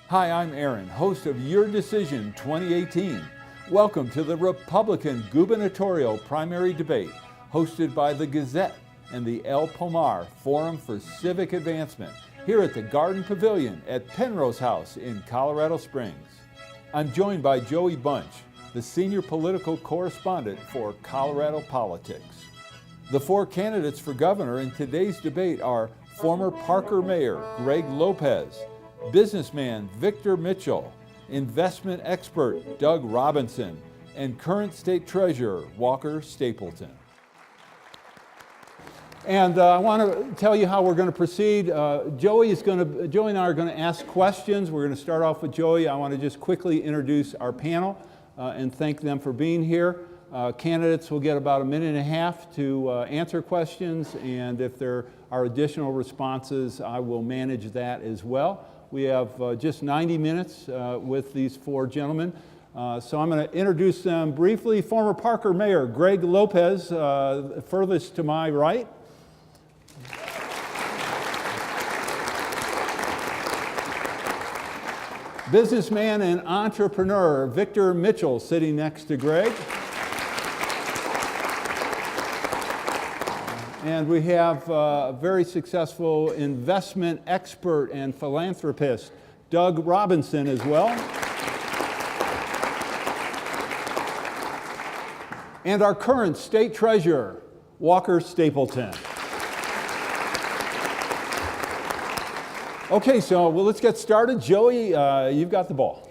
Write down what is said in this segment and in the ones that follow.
Hi, I'm Aaron, host of Your Decision 2018. Welcome to the Republican gubernatorial primary debate hosted by the Gazette and the El Pomar Forum for Civic Advancement here at the Garden Pavilion at Penrose House in Colorado Springs. I'm joined by Joey Bunch, the senior political correspondent for Colorado Politics. The four candidates for governor in today's debate are former Parker Mayor Greg Lopez, businessman Victor Mitchell, investment expert Doug Robinson, and current state treasurer Walker Stapleton. And I want to tell you how we're going to proceed. Joey and I are going to ask questions. We're going to start off with Joey. I want to just quickly introduce our panel and thank them for being here. Candidates will get about a minute and a half to answer questions, and if there are additional responses, I will manage that as well. We have just 90 minutes with these four gentlemen. So I'm going to introduce them briefly. Former Parker Mayor Greg Lopez, furthest to my right. Businessman and entrepreneur Victor Mitchell, sitting next to Greg. And we have a very successful investment expert and philanthropist, Doug Robinson, as well. And our current state treasurer, Walker Stapleton. Okay, so let's get started. Joey, you've got the ball.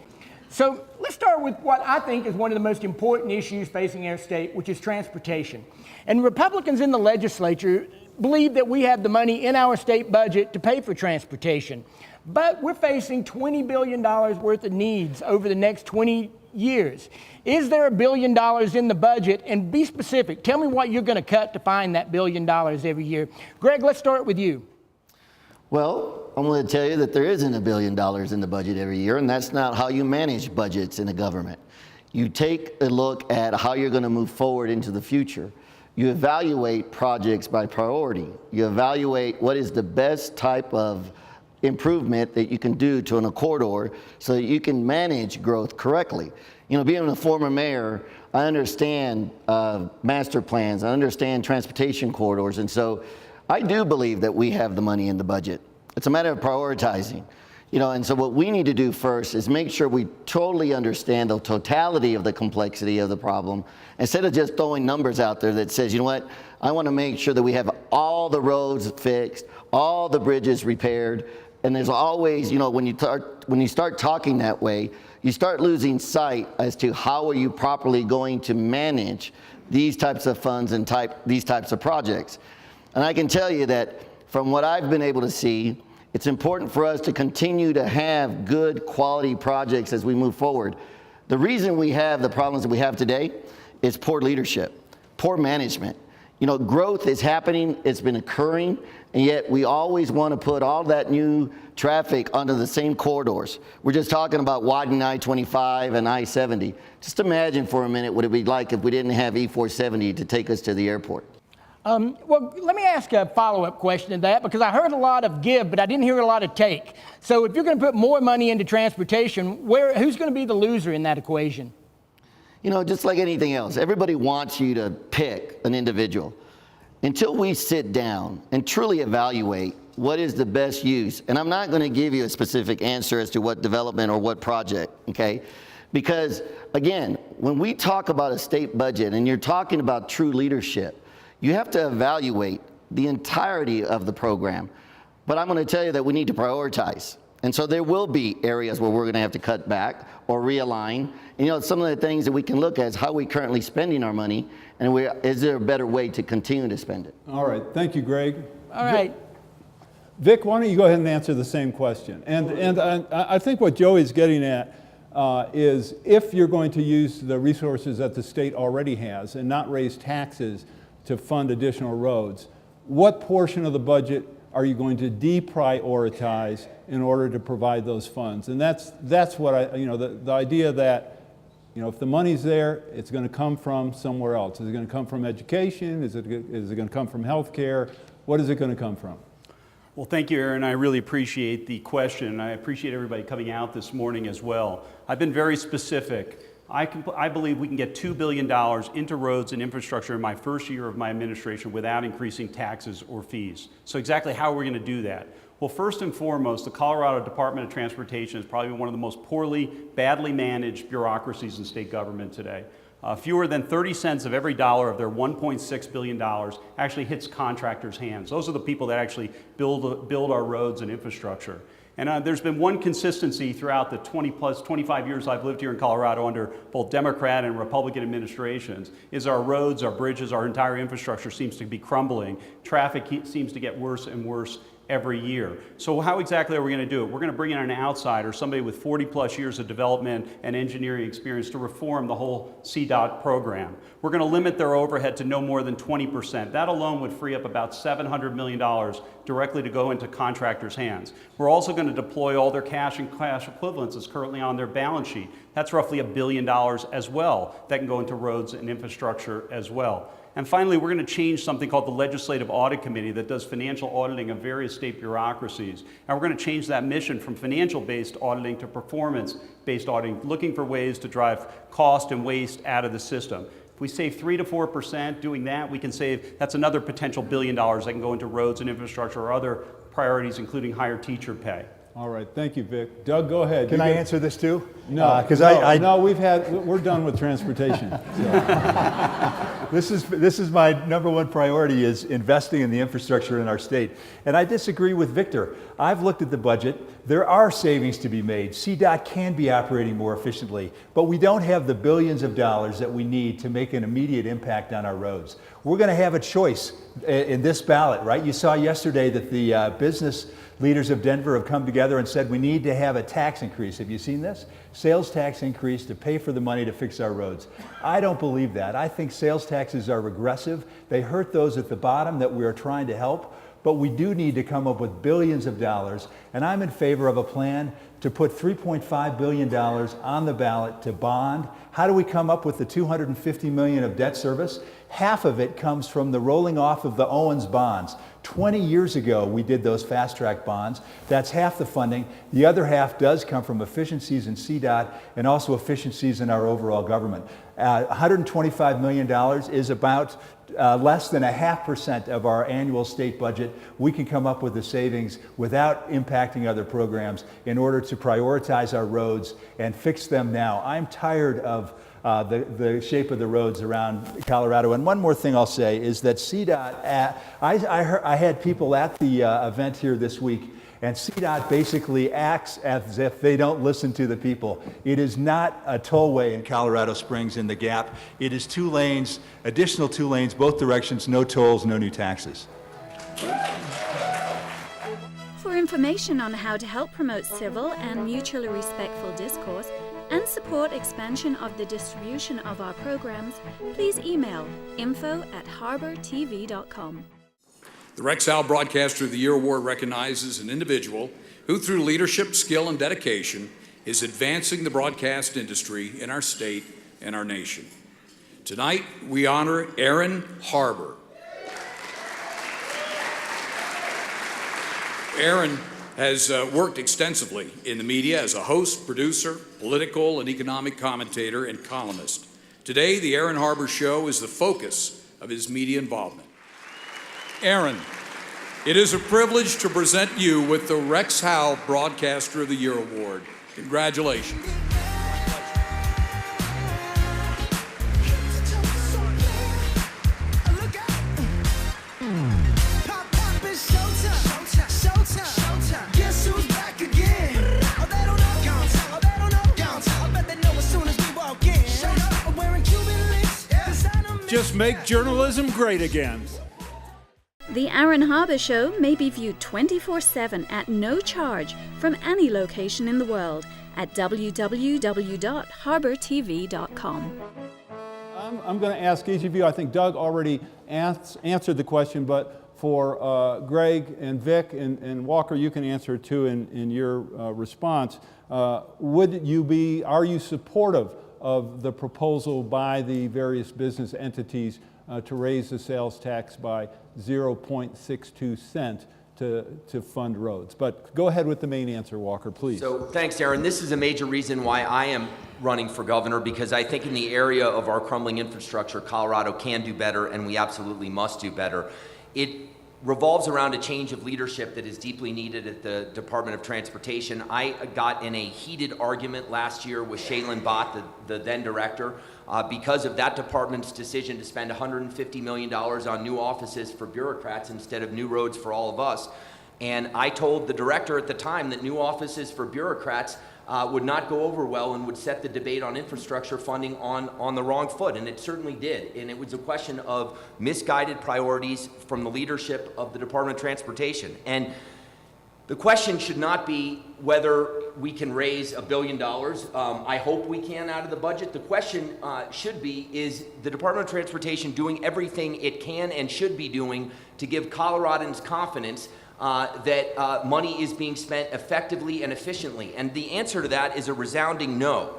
So let's start with what I think is one of the most important issues facing our state, which is transportation. And Republicans in the legislature believe that we have the money in our state budget to pay for transportation. But we're facing $20 billion worth of needs over the next 20 years. Is there $1 billion in the budget? And be specific. Tell me what you're going to cut to find that $1 billion every year. Greg, let's start with you. Well, I'm going to tell you that there isn't $1 billion in the budget every year, and that's not how you manage budgets in a government. You take a look at how you're going to move forward into the future. You evaluate projects by priority. You evaluate what is the best type of improvement that you can do to a corridor so that you can manage growth correctly. You know, being a former mayor, I understand master plans, I understand transportation corridors, and so I do believe that we have the money in the budget. It's a matter of prioritizing. You know, and so what we need to do first is make sure we totally understand the totality of the complexity of the problem, instead of just throwing numbers out there that says, you know what, I want to make sure that we have all the roads fixed, all the bridges repaired, and there's always, you know, when you start talking that way, you start losing sight as to how are you properly going to manage these types of funds and these types of projects. And I can tell you that from what I've been able to see, it's important for us to continue to have good quality projects as we move forward. The reason we have the problems that we have today is poor leadership, poor management. You know, growth is happening, it's been occurring, and yet we always want to put all that new traffic onto the same corridors. We're just talking about widening I-25 and I-70. Just imagine for a minute what it would be like if we didn't have E-470 to take us to the airport. Well, let me ask a follow-up question to that, because I heard a lot of give, but I didn't hear a lot of take. So if you're going to put more money into transportation, who's going to be the loser in that equation? You know, just like anything else, everybody wants you to pick an individual. Until we sit down and truly evaluate what is the best use, and I'm not going to give you a specific answer as to what development or what project, okay? Because, again, when we talk about a state budget and you're talking about true leadership, you have to evaluate the entirety of the program. But I'm going to tell you that we need to prioritize. And so there will be areas where we're going to have to cut back or realign. And, you know, some of the things that we can look at is how we're currently spending our money, and is there a better way to continue to spend it? All right. Thank you, Greg. All right. Vic, why don't you go ahead and answer the same question? And I think what Joey's getting at is if you're going to use the resources that the state already has and not raise taxes to fund additional roads, what portion of the budget are you going to deprioritize in order to provide those funds? And that's what the idea that, you know, if the money's there, it's going to come from somewhere else. Is it going to come from education? Is it going to come from health care? What is it going to come from? Well, thank you, Aaron. I really appreciate the question. I appreciate everybody coming out this morning as well. I've been very specific. I believe we can get $2 billion into roads and infrastructure in my first year of my administration without increasing taxes or fees. So exactly how are we going to do that? Well, first and foremost, the Colorado Department of Transportation is probably one of the most badly managed bureaucracies in state government today. Fewer than 30 cents of every dollar of their $1.6 billion actually hits contractors' hands. Those are the people that actually build our roads and infrastructure. And there's been one consistency throughout the 25 years I've lived here in Colorado under both Democrat and Republican administrations, is our roads, our bridges, our entire infrastructure seems to be crumbling. Traffic seems to get worse and worse every year. So how exactly are we going to do it? We're going to bring in an outsider, somebody with 40 plus years of development and engineering experience to reform the whole CDOT program. We're going to limit their overhead to no more than 20%. That alone would free up about $700 million directly to go into contractors' hands. We're also going to deploy all their cash and cash equivalents that's currently on their balance sheet. That's roughly $1 billion as well that can go into roads and infrastructure as well. And finally, we're going to change something called the Legislative Audit Committee that does financial auditing of various state bureaucracies. And we're going to change that mission from financial-based auditing to performance-based auditing, looking for ways to drive cost and waste out of the system. If we save 3 to 4% doing that, we can save, that's another potential $1 billion that can go into roads and infrastructure or other priorities, including higher teacher pay. All right, thank you, Vic. Doug, go ahead. Can I answer this too? No, because we're done with transportation. So. This is my number one priority, is investing in the infrastructure in our state. And I disagree with Victor. I've looked at the budget. There are savings to be made. CDOT can be operating more efficiently, but we don't have the billions of dollars that we need to make an immediate impact on our roads. We're going to have a choice in this ballot, right? You saw yesterday that the business leaders of Denver have come together and said we need to have a tax increase. Have you seen this? Sales tax increase to pay for the money to fix our roads. I don't believe that. I think sales taxes are regressive. They hurt those at the bottom that we are trying to help. But we do need to come up with billions of dollars, and I'm in favor of a plan to put $3.5 billion on the ballot to bond. How do we come up with the $250 million of debt service? Half of it comes from the rolling off of the Owens bonds. 20 years ago, we did those fast-track bonds. That's half the funding. The other half does come from efficiencies in CDOT and also efficiencies in our overall government. $125 million is about less than 0.5% of our annual state budget. We can come up with the savings without impacting other programs in order to prioritize our roads and fix them now. I'm tired of the shape of the roads around Colorado. And one more thing I'll say is that CDOT, I had people at the event here this week, and CDOT basically acts as if they don't listen to the people. It is not a tollway in Colorado Springs in the Gap. It is 2 lanes, additional 2 lanes, both directions, no tolls, no new taxes. For information on how to help promote civil and mutually respectful discourse and support expansion of the distribution of our programs, please email info@harbertv.com. The Rex Howell Broadcaster of the Year Award recognizes an individual who, through leadership, skill, and dedication, is advancing the broadcast industry in our state and our nation. Tonight, we honor Aaron Harber. Aaron has worked extensively in the media as a host, producer, political and economic commentator, and columnist. Today, the Aaron Harber Show is the focus of his media involvement. Aaron, it is a privilege to present you with the Rex Howell Broadcaster of the Year Award. Congratulations. Just make journalism great again. The Aaron Harber Show may be viewed 24/7 at no charge from any location in the world at www.harbertv.com. I'm going to ask each of you, I think Doug already answered the question, but for Greg and Vic and Walker, you can answer too in your response. Are you supportive of the proposal by the various business entities to raise the sales tax by 0.62 cents to fund roads. But go ahead with the main answer, Walker, please. So thanks, Aaron. This is a major reason why I am running for governor, because I think in the area of our crumbling infrastructure, Colorado can do better, and we absolutely must do better. It revolves around a change of leadership that is deeply needed at the Department of Transportation. I got in a heated argument last year with Shaylin Bott, the then director, because of that department's decision to spend $150 million on new offices for bureaucrats instead of new roads for all of us. And I told the director at the time that new offices for bureaucrats would not go over well and would set the debate on infrastructure funding on the wrong foot, and it certainly did. And it was a question of misguided priorities from the leadership of the Department of Transportation. And the question should not be whether we can raise $1 billion. I hope we can out of the budget. The question should be, is the Department of Transportation doing everything it can and should be doing to give Coloradans confidence that money is being spent effectively and efficiently? And the answer to that is a resounding no.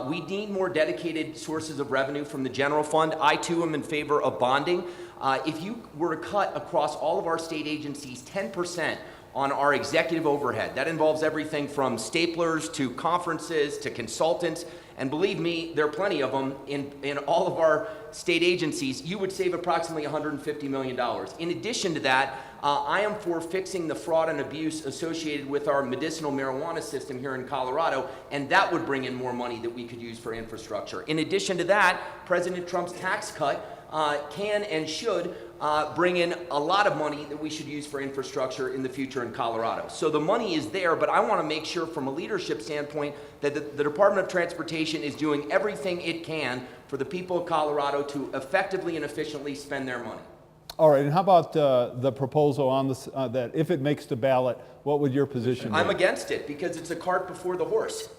We need more dedicated sources of revenue from the general fund. I too am in favor of bonding. If you were to cut across all of our state agencies 10% on our executive overhead, that involves everything from staplers to conferences to consultants, and believe me, there are plenty of them in all of our state agencies, you would save approximately $150 million. In addition to that, I am for fixing the fraud and abuse associated with our medicinal marijuana system here in Colorado, and that would bring in more money that we could use for infrastructure. In addition to that, President Trump's tax cut can and should bring in a lot of money that we should use for infrastructure in the future in Colorado. So the money is there, but I want to make sure from a leadership standpoint that the Department of Transportation is doing everything it can for the people of Colorado to effectively and efficiently spend their money. All right, and how about the proposal on this, that if it makes the ballot, what would your position be? I'm against it because it's a cart before the horse.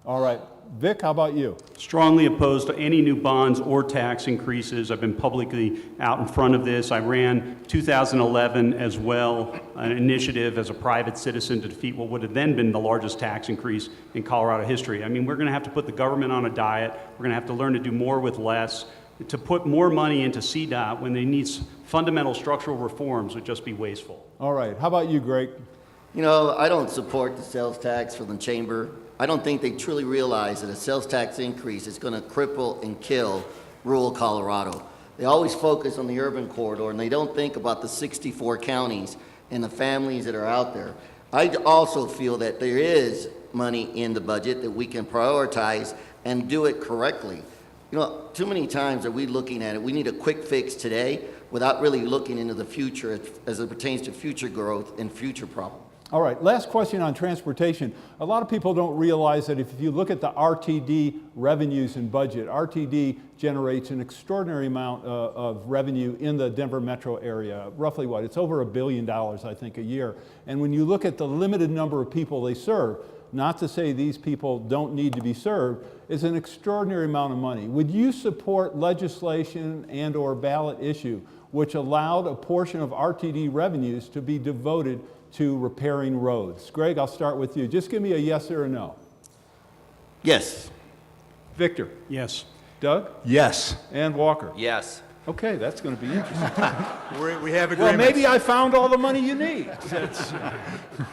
All right. Vic, how about you? Strongly opposed to any new bonds or tax increases. I've been publicly out in front of this. I ran 2011 as well, an initiative as a private citizen to defeat what would have then been the largest tax increase in Colorado history. I mean, we're going to have to put the government on a diet. We're going to have to learn to do more with less. To put more money into CDOT when they need fundamental structural reforms would just be wasteful. All right. How about you, Greg? You know, I don't support the sales tax from the chamber. I don't think they truly realize that a sales tax increase is going to cripple and kill rural Colorado. They always focus on the urban corridor, and they don't think about the 64 counties and the families that are out there. I also feel that there is money in the budget that we can prioritize and do it correctly. You know, too many times are we looking at it, we need a quick fix today without really looking into the future as it pertains to future growth and future problems. All right, last question on transportation. A lot of people don't realize that if you look at the RTD revenues and budget, RTD generates an extraordinary amount of revenue in the Denver metro area. Roughly what? It's over $1 billion, I think, a year. And when you look at the limited number of people they serve, not to say these people don't need to be served, is an extraordinary amount of money. Would you support legislation and or ballot issue which allowed a portion of RTD revenues to be devoted to repairing roads? Greg, I'll start with you. Just give me a yes or a no. Yes. Victor? Yes. Doug? Yes. And Walker? Yes. Okay, that's going to be interesting. We have agreements. Well, maybe I found all the money you need.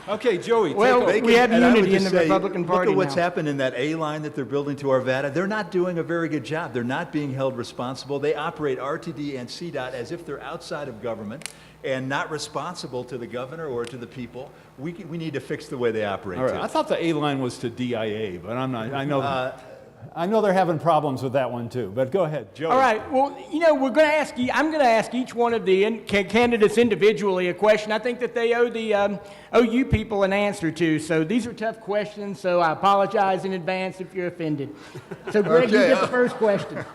Okay, Joey. Well, we have unity in the Republican Party Look at what's now. happened in that A line that they're building to Arvada. They're not doing a very good job. They're not being held responsible. They operate RTD and CDOT as if they're outside of government and not responsible to the governor or to the people. We need to fix the way they operate. All right. too. I thought the A line was to DIA, but I'm not. I know they're having problems with that one too. But go ahead, Joey. All right. Well, you know, I'm going to ask each one of the candidates individually a question. I think that they owe you people an answer to. So these are tough questions. So I apologize in advance if you're offended. So Greg, you get the first question.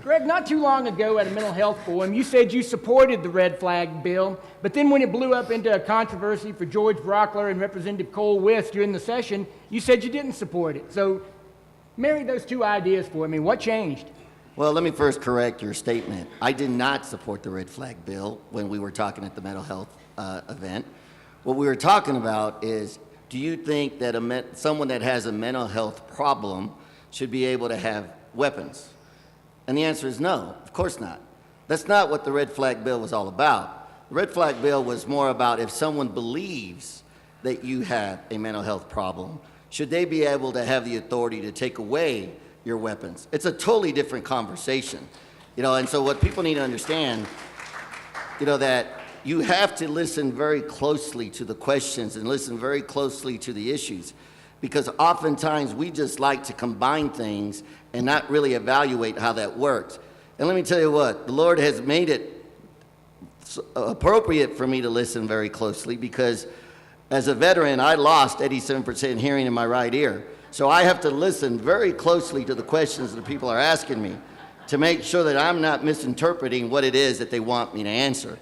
Greg, not too long ago at a mental health forum, you said you supported the red flag bill, but then when it blew up into a controversy for George Brockler and Representative Cole Wist during the session, you said you didn't support it. So marry those two ideas for me. What changed? Well, let me first correct your statement. I did not support the red flag bill when we were talking at the mental health event. What we were talking about is, do you think that someone that has a mental health problem should be able to have weapons? And the answer is no, of course not. That's not what the red flag bill was all about. The red flag bill was more about if someone believes that you have a mental health problem, should they be able to have the authority to take away your weapons? It's a totally different conversation, and so what people need to understand, that you have to listen very closely to the questions and listen very closely to the issues, because oftentimes we just like to combine things and not really evaluate how that works. And let me tell you what, the Lord has made it appropriate for me to listen very closely, because as a veteran, I lost 87% hearing in my right ear. So I have to listen very closely to the questions that people are asking me to make sure that I'm not misinterpreting what it is that they want me to answer.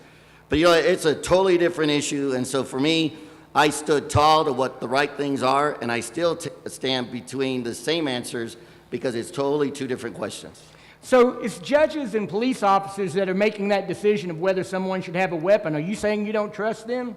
But it's a totally different issue, and so for me, I stood tall to what the right things are, and I still stand between the same answers, because it's totally two different questions. So it's judges and police officers that are making that decision of whether someone should have a weapon. Are you saying you don't trust them?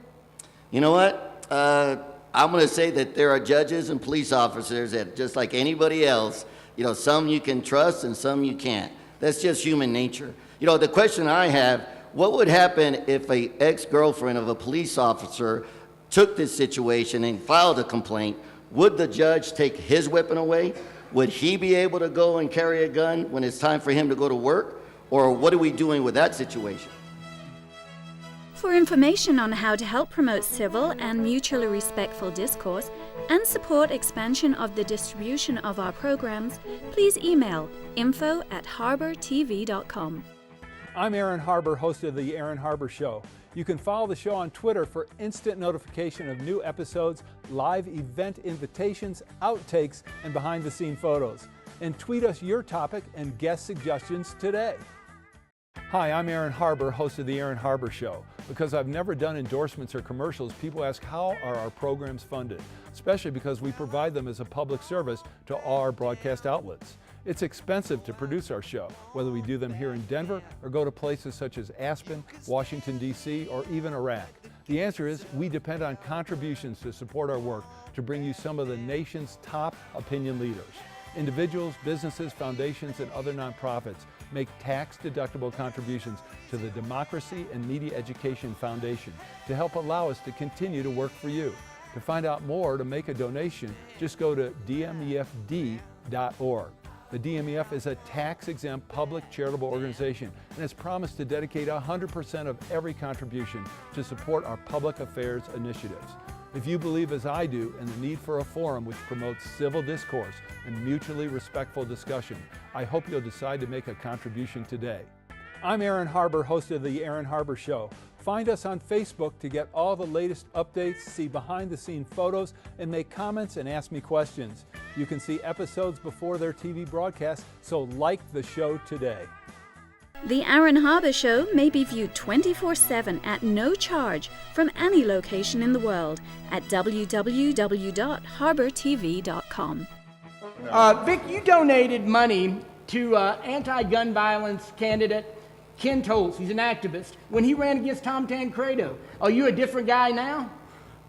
You know what? I'm going to say that there are judges and police officers that, just like anybody else, some you can trust and some you can't. That's just human nature. The question I have, what would happen if an ex-girlfriend of a police officer took this situation and filed a complaint? Would the judge take his weapon away? Would he be able to go and carry a gun when it's time for him to go to work? Or what are we doing with that situation? For information on how to help promote civil and mutually respectful discourse and support expansion of the distribution of our programs, please email info@harbertv.com. I'm Aaron Harber, host of The Aaron Harber Show. You can follow the show on Twitter for instant notification of new episodes, live event invitations, outtakes, and behind-the-scene photos. And tweet us your topic and guest suggestions today. Hi, I'm Aaron Harber, host of The Aaron Harber Show. Because I've never done endorsements or commercials, people ask how are our programs funded, especially because we provide them as a public service to all our broadcast outlets. It's expensive to produce our show, whether we do them here in Denver or go to places such as Aspen, Washington, D.C., or even Iraq. The answer is we depend on contributions to support our work to bring you some of the nation's top opinion leaders. Individuals, businesses, foundations, and other nonprofits make tax-deductible contributions to the Democracy and Media Education Foundation to help allow us to continue to work for you. To find out more or to make a donation, just go to dmefd.org. The DMEF is a tax-exempt public charitable organization and has promised to dedicate 100% of every contribution to support our public affairs initiatives. If you believe, as I do, in the need for a forum which promotes civil discourse and mutually respectful discussion, I hope you'll decide to make a contribution today. I'm Aaron Harber, host of The Aaron Harber Show. Find us on Facebook to get all the latest updates, see behind-the-scene photos, and make comments and ask me questions. You can see episodes before their TV broadcast, so like the show today. The Aaron Harber Show may be viewed 24/7 at no charge from any location in the world at www.harbertv.com. Vic, you donated money to anti-gun violence candidate Ken Tolles. He's an activist. When he ran against Tom Tancredo, are you a different guy now?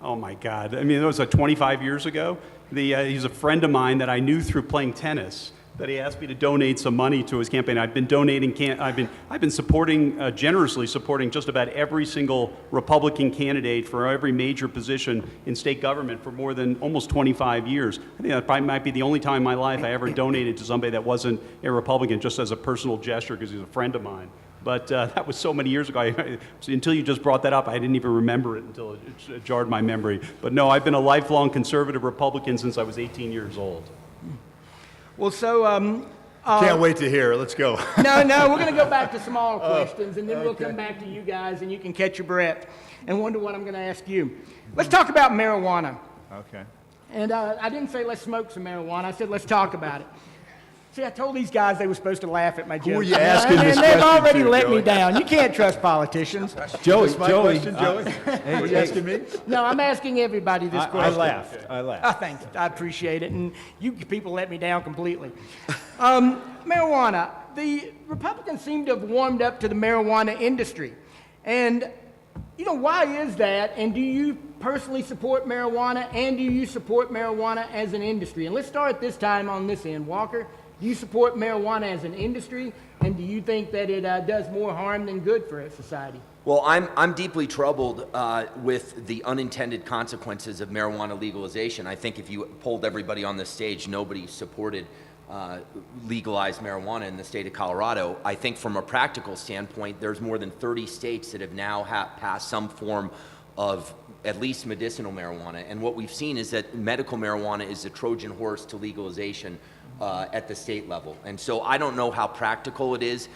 Oh my God. I mean, it was 25 years ago. He's a friend of mine that I knew through playing tennis, that he asked me to donate some money to his campaign. I've been donating, I've been supporting, generously supporting just about every single Republican candidate for every major position in state government for more than almost 25 years. I think that probably might be the only time in my life I ever donated to somebody that wasn't a Republican, just as a personal gesture because he's a friend of mine. But that was so many years ago. Until you just brought that up, I didn't even remember it until it jarred my memory. But no, I've been a lifelong conservative Republican since I was 18 years old. Well, so... Can't wait to hear. Let's go. No, we're going to go back to smaller questions, and then we'll come back to you guys, and you can catch your breath and wonder what I'm going to ask you. Let's talk about marijuana. Okay. And I didn't say let's smoke some marijuana. I said let's talk about it. See, I told these guys they were supposed to laugh at my jokes. Who are you asking this and they've question already to, let Joey? me down. You can't trust politicians. Joey, question, Joey? Were you asking me? No, I'm asking everybody this question. I laughed. Thanks. I appreciate it. And you people let me down completely. Marijuana. The Republicans seem to have warmed up to the marijuana industry. And, why is that? And do you personally support marijuana? And do you support marijuana as an industry? And let's start this time on this end. Walker, Do you support marijuana as an industry, and do you think that it does more harm than good for society? Well, I'm deeply troubled with the unintended consequences of marijuana legalization. I think if you polled everybody on this stage, nobody supported legalized marijuana in the state of Colorado. I think from a practical standpoint, there's more than 30 states that have now passed some form of at least medicinal marijuana. And what we've seen is that medical marijuana is the Trojan horse to legalization at the state level. And so I don't know how practical it is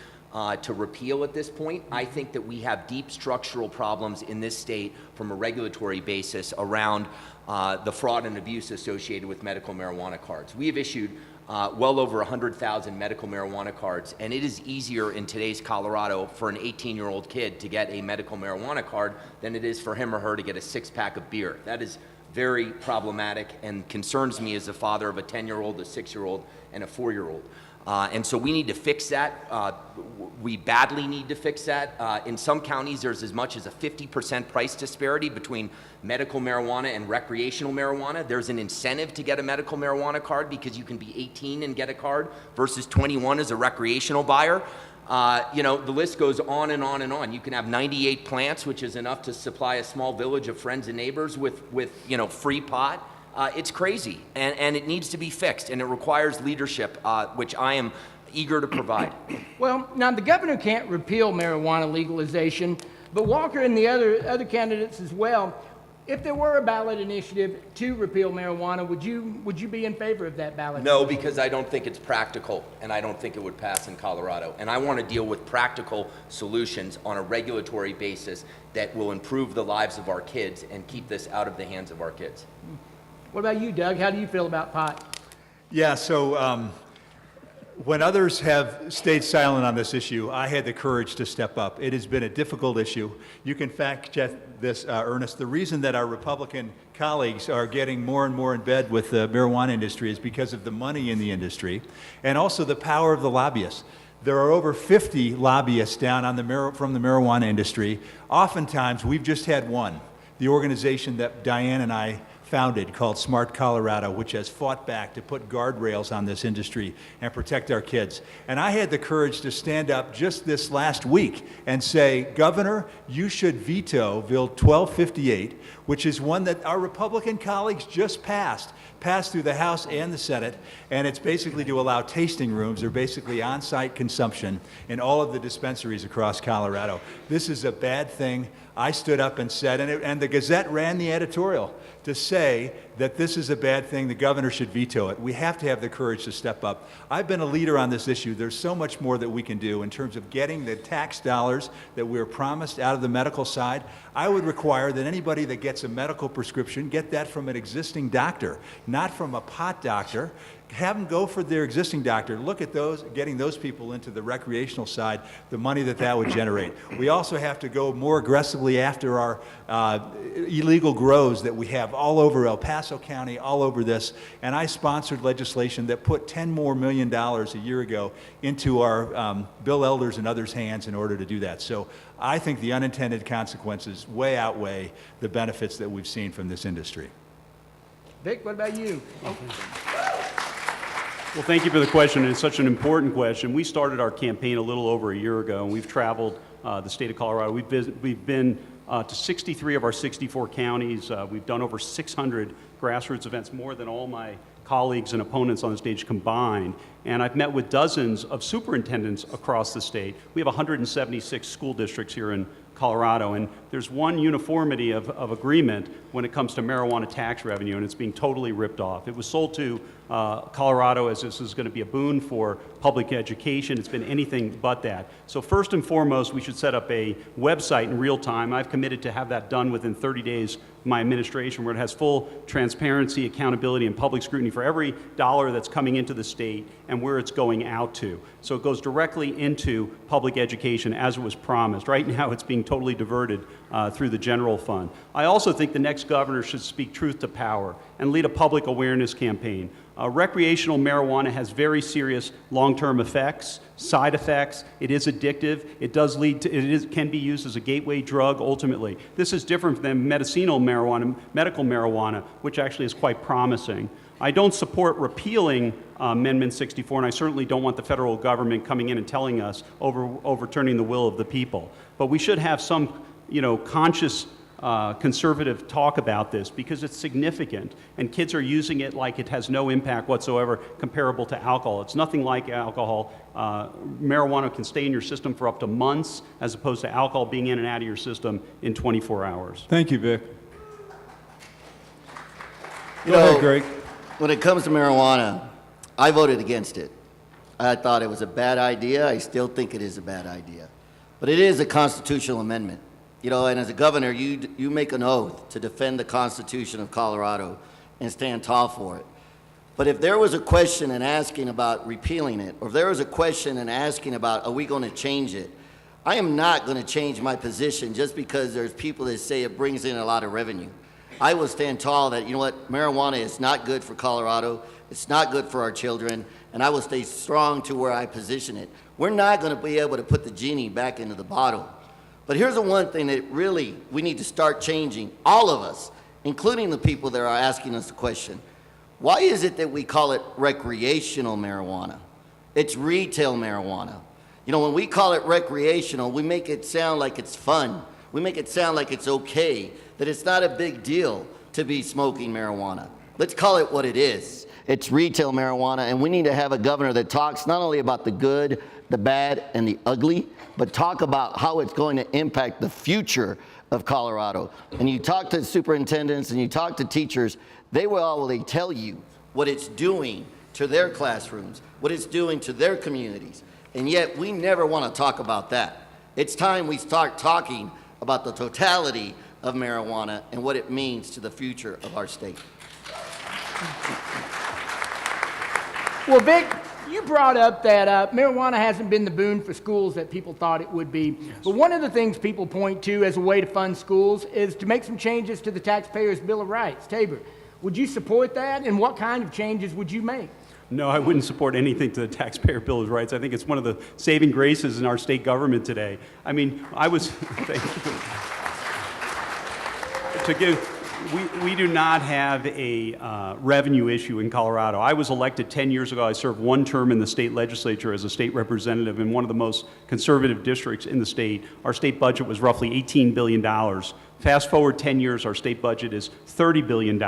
to repeal at this point. I think that we have deep structural problems in this state from a regulatory basis around the fraud and abuse associated with medical marijuana cards. We have issued well over 100,000 medical marijuana cards, and it is easier in today's Colorado for an 18-year-old kid to get a medical marijuana card than it is for him or her to get a six-pack of beer. That is very problematic and concerns me as a father of a 10-year-old, a 6-year-old, and a 4-year-old. And so we need to fix that. We badly need to fix that. In some counties, there's as much as a 50% price disparity between medical marijuana and recreational marijuana. There's an incentive to get a medical marijuana card because you can be 18 and get a card versus 21 as a recreational buyer. You know, the list goes on and on and on. You can have 98 plants, which is enough to supply a small village of friends and neighbors with you know, free pot. It's crazy, and it needs to be fixed, and it requires leadership, which I am eager to provide. Well, now the governor can't repeal marijuana legalization, but Walker and the other candidates as well, if there were a ballot initiative to repeal marijuana, would you be in favor of that ballot? No, because I don't think it's practical, and I don't think it would pass in Colorado. And I want to deal with practical solutions on a regulatory basis that will improve the lives of our kids and keep this out of the hands of our kids. What about you, Doug? How do you feel about pot? Yeah, so when others have stayed silent on this issue, I had the courage to step up. It has been a difficult issue. You can fact check this, Ernest. The reason that our Republican colleagues are getting more and more in bed with the marijuana industry is because of the money in the industry and also the power of the lobbyists. There are over 50 lobbyists down on from the marijuana industry. Oftentimes, we've just had one, the organization that Diane and I founded called Smart Colorado, which has fought back to put guardrails on this industry and protect our kids. And I had the courage to stand up just this last week and say, Governor, you should veto Bill 1258, which is one that our Republican colleagues just passed through the House and the Senate, and it's basically to allow tasting rooms or basically on-site consumption in all of the dispensaries across Colorado. This is a bad thing. I stood up and said, and the Gazette ran the editorial to say that this is a bad thing, the governor should veto it. We have to have the courage to step up. I've been a leader on this issue. There's so much more that we can do in terms of getting the tax dollars that we were promised out of the medical side. I would require that anybody that gets a medical prescription get that from an existing doctor, not from a pot doctor. Have them go for their existing doctor. Look at those, getting those people into the recreational side, the money that would generate. We also have to go more aggressively after our illegal grows that we have all over El Paso County, all over this. And I sponsored legislation that put $10 million more a year ago into our bill elders and others' hands in order to do that. So I think the unintended consequences way outweigh the benefits that we've seen from this industry. Vic, what about you? Well, thank you for the question. It's such an important question. We started our campaign a little over a year ago, and we've traveled the state of Colorado. We've been to 63 of our 64 counties. We've done over 600 grassroots events, more than all my colleagues and opponents on the stage combined. And I've met with dozens of superintendents across the state. We have 176 school districts here in Colorado, and there's one uniformity of agreement when it comes to marijuana tax revenue, and it's being totally ripped off. It was sold to Colorado as this is going to be a boon for public education. It's been anything but that. So first and foremost, we should set up a website in real time. I've committed to have that done within 30 days of my administration, where it has full transparency, accountability, and public scrutiny for every dollar that's coming into the state and where it's going out to. So it goes directly into public education as it was promised. Right now, it's being totally diverted through the general fund. I also think the next governor should speak truth to power and lead a public awareness campaign. Recreational marijuana has very serious long-term effects, side effects. It is addictive. It does lead to, can be used as a gateway drug ultimately. This is different than medicinal marijuana, medical marijuana, which actually is quite promising. I don't support repealing Amendment 64, and I certainly don't want the federal government coming in and telling us overturning the will of the people. But we should have some, conscious conservative talk about this because it's significant, and kids are using it like it has no impact whatsoever comparable to alcohol. It's nothing like alcohol. Marijuana can stay in your system for up to months as opposed to alcohol being in and out of your system in 24 hours. Thank you, Vic. Go ahead, Greg. When it comes to marijuana, I voted against it. I thought it was a bad idea. I still think it is a bad idea. But it is a constitutional amendment. And as a governor, you make an oath to defend the Constitution of Colorado and stand tall for it. But if there was a question and asking about repealing it, or if there was a question and asking about, are we going to change it? I am not going to change my position just because there's people that say it brings in a lot of revenue. I will stand tall that, marijuana is not good for Colorado, it's not good for our children, and I will stay strong to where I position it. We're not going to be able to put the genie back into the bottle. But here's the one thing that really we need to start changing, all of us, including the people that are asking us the question. Why is it that we call it recreational marijuana? It's retail marijuana. When we call it recreational, we make it sound like it's fun. We make it sound like it's okay, that it's not a big deal to be smoking marijuana. Let's call it what it is. It's retail marijuana, and we need to have a governor that talks not only about the good, the bad, and the ugly, but talk about how it's going to impact the future of Colorado. And you talk to superintendents and you talk to teachers, they will tell you what it's doing to their classrooms, what it's doing to their communities. And yet we never want to talk about that. It's time we start talking about the totality of marijuana and what it means to the future of our state. Well, Vic, you brought up that marijuana hasn't been the boon for schools that people thought it would be. Yes. But one of the things people point to as a way to fund schools is to make some changes to the Taxpayers' Bill of Rights. Tabor, would you support that, and what kind of changes would you make? No, I wouldn't support anything to the Taxpayer Bill of Rights. I think it's one of the saving graces in our state government today. I mean, we do not have a revenue issue in Colorado. I was elected 10 years ago. I served one term in the state legislature as a state representative in one of the most conservative districts in the state. Our state budget was roughly $18 billion. Fast forward 10 years, our state budget is $30 billion.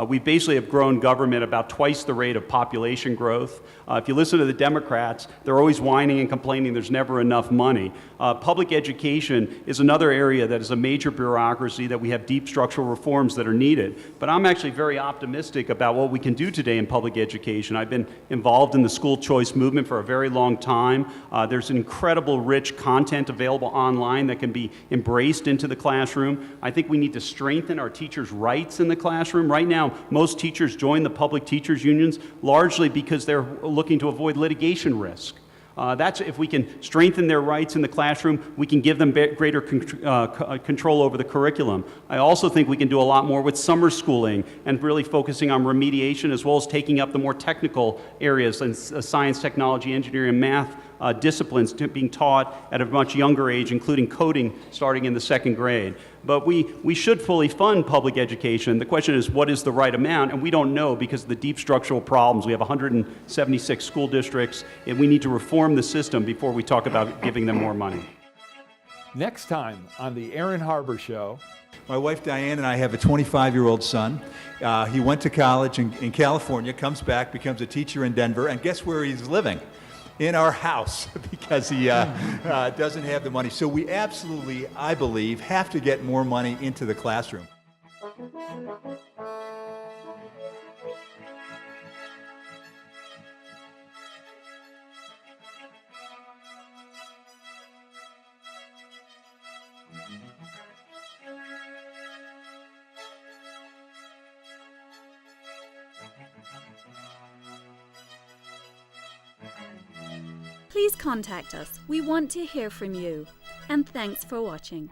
We basically have grown government about twice the rate of population growth. If you listen to the Democrats, they're always whining and complaining there's never enough money. Public education is another area that is a major bureaucracy that we have deep structural reforms that are needed. But I'm actually very optimistic about what we can do today in public education. I've been involved in the school choice movement for a very long time. There's an incredible rich content available online that can be embraced into the classroom. I think we need to strengthen our teachers' rights in the classroom. Right now, most teachers join the public teachers unions largely because they're looking to avoid litigation risk. If we can strengthen their rights in the classroom, we can give them greater control over the curriculum. I also think we can do a lot more with summer schooling and really focusing on remediation as well as taking up the more technical areas and science, technology, engineering, and math disciplines being taught at a much younger age, including coding starting in the second grade. But we should fully fund public education. The question is, what is the right amount? And we don't know because of the deep structural problems. We have 176 school districts, and we need to reform the system before we talk about giving them more money. Next time on the Aaron Harber Show. My wife Diane and I have a 25-year-old son. He went to college in California, comes back, becomes a teacher in Denver, and guess where he's living? In our house because he doesn't have the money. So we absolutely, I believe, have to get more money into the classroom. Please contact us. We want to hear from you. And thanks for watching.